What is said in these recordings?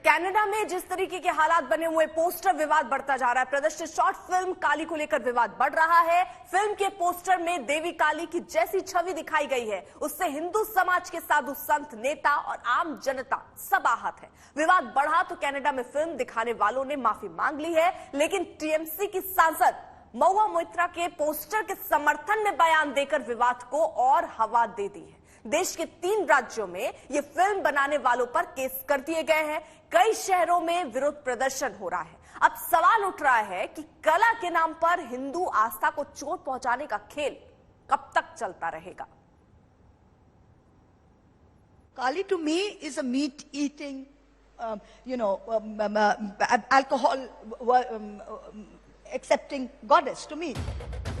Canada में जिस तरीके के हालात बने हुए, पोस्टर विवाद बढ़ता जा रहा है। प्रदर्शित शॉर्ट फिल्म काली को लेकर विवाद बढ़ रहा है। फिल्म के पोस्टर में देवी काली की जैसी छवि दिखाई गई है, उससे हिंदू समाज के साधु संत, नेता और आम जनता सब आहत है। विवाद बढ़ा तो कनाडा में फिल्म दिखाने वालों ने माफी मांग ली है, लेकिन टीएमसी की सांसद महुआ मोइत्रा के पोस्टर के समर्थन में बयान देकर विवाद को और हवा दे दी है। देश के 3 राज्यों में ये फिल्म बनाने वालों पर केस कर दिए गए हैं। कई शहरों में विरोध प्रदर्शन हो रहा है। अब सवाल उठ रहा है कि कला के नाम पर हिंदू आस्था को चोट पहुंचाने का खेल कब तक चलता रहेगा। Kali to me is a meat-eating, alcohol accepting goddess to me.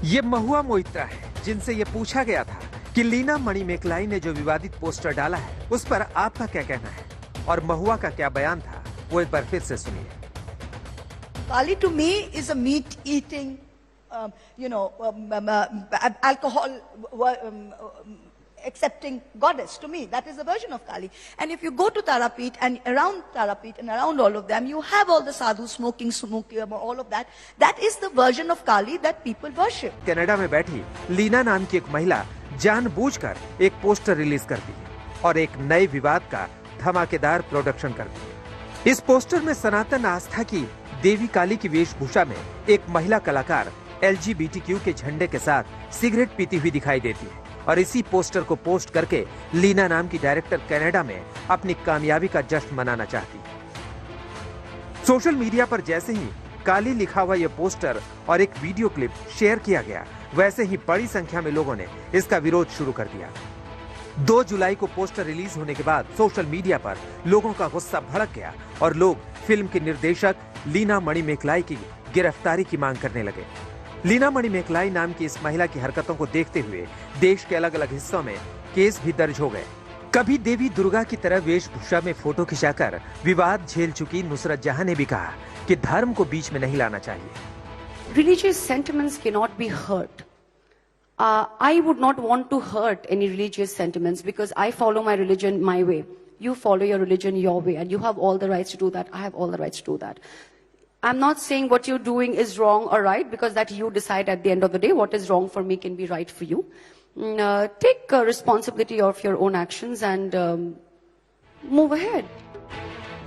ये महुआ मोइत्रा है, जिनसे ये पूछा गया था कि लीना मणिमेकलाई ने जो विवादित पोस्टर डाला है उस पर आपका क्या कहना है, और महुआ का क्या बयान था, वो एक बार फिर से सुनिए। Kali to me is a meat-eating, alcohol accepting goddess to me. That is the version of Kali. And if you go to Tarapet and around Tarapet and around all of them, you have all the sadhus smoking, all of that. That is the version of Kali that people worship. Canada में बैठी लीना नाम की एक महिला जानबूझकर एक poster release कर दी और एक नए विवाद का धमाकेदार प्रोडक्शन कर दी। इस पोस्टर में सनातन आस्था की देवी काली की वेशभूषा में एक महिला कलाकार LGBTQ के झंडे के साथ सिगरेट पीती हुई दिखाई देती है, और इसी पोस्टर को पोस्ट करके लीना नाम की डायरेक्टर कनाडा में अपनी कामयाबी का जश्न मनाना चाहती है। सोशल मीडिया पर जैसे ही काली लिखा हुआ यह पोस्टर और एक वीडियो क्लिप शेयर किया गया, वैसे ही बड़ी संख्या में लोगों ने इसका विरोध शुरू कर दिया। 2 जुलाई को पोस्टर रिलीज होने के बाद सोशल मीडिया पर लोगों का गुस्सा भड़क गया और लोग फिल्म के निर्देशक लीना मणिमेकलाई की गिरफ्तारी की मांग करने लगे। लीना मणिमेकलाई नाम की इस महिला की हरकतों को देखते हुए देश के अलग अलग हिस्सों में केस भी दर्ज हो गए। कभी देवी दुर्गा की तरह वेशभूषा में फोटो खिंचाकर विवाद झेल चुकी नुसरत जहां ने भी कहा कि धर्म को बीच में नहीं लाना चाहिए। Religious sentiments cannot be hurt. I would not want to hurt any religious sentiments because I follow my religion my way. You follow your religion your way, and you have all the rights to do that. I have all the rights to do that. I'm not saying what you're doing is wrong or right, because that you decide at the end of the day. What is wrong for me can be right for you. Take responsibility of your own actions and move ahead.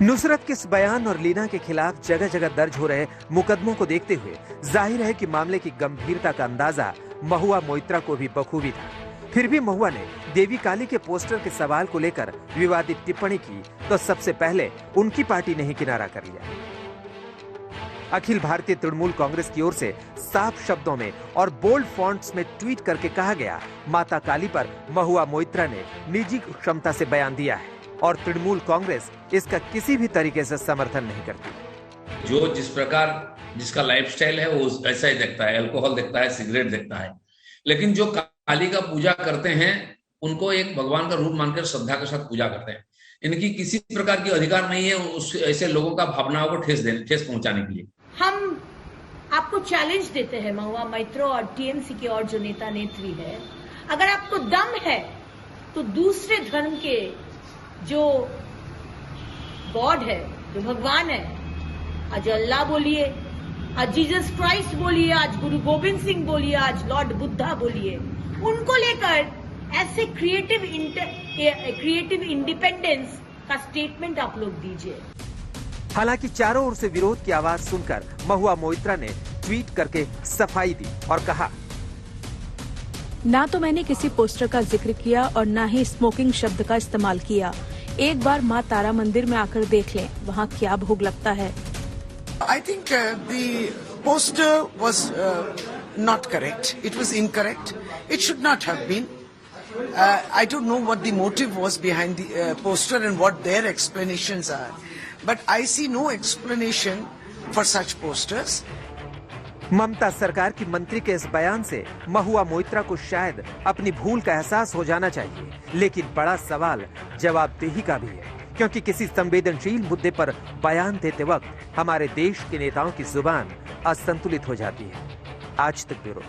Nusrat के इस बयान और लीना के खिलाफ जगह जगह दर्ज हो रहे मुकदमों को देखते हुए जाहिर है कि मामले की गंभीरता का अंदाजा महुआ मोइत्रा को भी बखूबी था। फिर भी महुआ ने देवी काली के पोस्टर के सवाल को लेकर विवादित टिप्पणी की तो सबसे पहले उनकी पार्टी ने ही किनारा कर लिया। अखिल भारतीय तृणमूल कांग्रेस की ओर से साफ शब्दों में और बोल्ड फॉन्ट्स में ट्वीट करके कहा गया, माता काली पर महुआ मोइत्रा ने निजी क्षमता से बयान दिया है और तृणमूल कांग्रेस इसका किसी भी तरीके से समर्थन नहीं करती। जो जिस प्रकार जिसका लाइफस्टाइल है वो ऐसा ही देखता है, अल्कोहल देखता है, सिगरेट देखता है, लेकिन जो काली का पूजा करते हैं उनको एक भगवान का रूप मानकर श्रद्धा के साथ पूजा करते हैं। इनकी किसी प्रकार की अधिकार नहीं है उस ऐसे लोगों का भावनाओं को ठेस पहुंचाने के लिए। हम आपको चैलेंज देते हैं महुआ मोइत्रा और टीएमसी के और जो नेता नेत्री है, अगर आपको दम है तो दूसरे धर्म के जो गॉड है, जो भगवान है, आज अल्लाह बोलिए, आज जीसस क्राइस्ट बोलिए, आज गुरु गोविंद सिंह बोलिए, आज लॉर्ड बुद्धा बोलिए, उनको लेकर ऐसे क्रिएटिव इंडिपेंडेंस का स्टेटमेंट आप लोग दीजिए। हालांकि चारों ओर से विरोध की आवाज सुनकर महुआ मोइत्रा ने ट्वीट करके सफाई दी और कहा, ना तो मैंने किसी पोस्टर का जिक्र किया और ना ही स्मोकिंग शब्द का इस्तेमाल किया। एक बार माँ तारा मंदिर में आकर देख लें, वहाँ क्या भोग लगता है। I think the poster was not correct. It was incorrect. It should not have been. I don't know what the motive was behind the poster and what their explanations are. But I see no explanation for such posters. ममता सरकार की मंत्री के इस बयान से महुआ मोइत्रा को शायद अपनी भूल का एहसास हो जाना चाहिए, लेकिन बड़ा सवाल जवाबदेही का भी है, क्योंकि किसी संवेदनशील मुद्दे पर बयान देते वक्त हमारे देश के नेताओं की जुबान असंतुलित हो जाती है। आज तक ब्यूरो।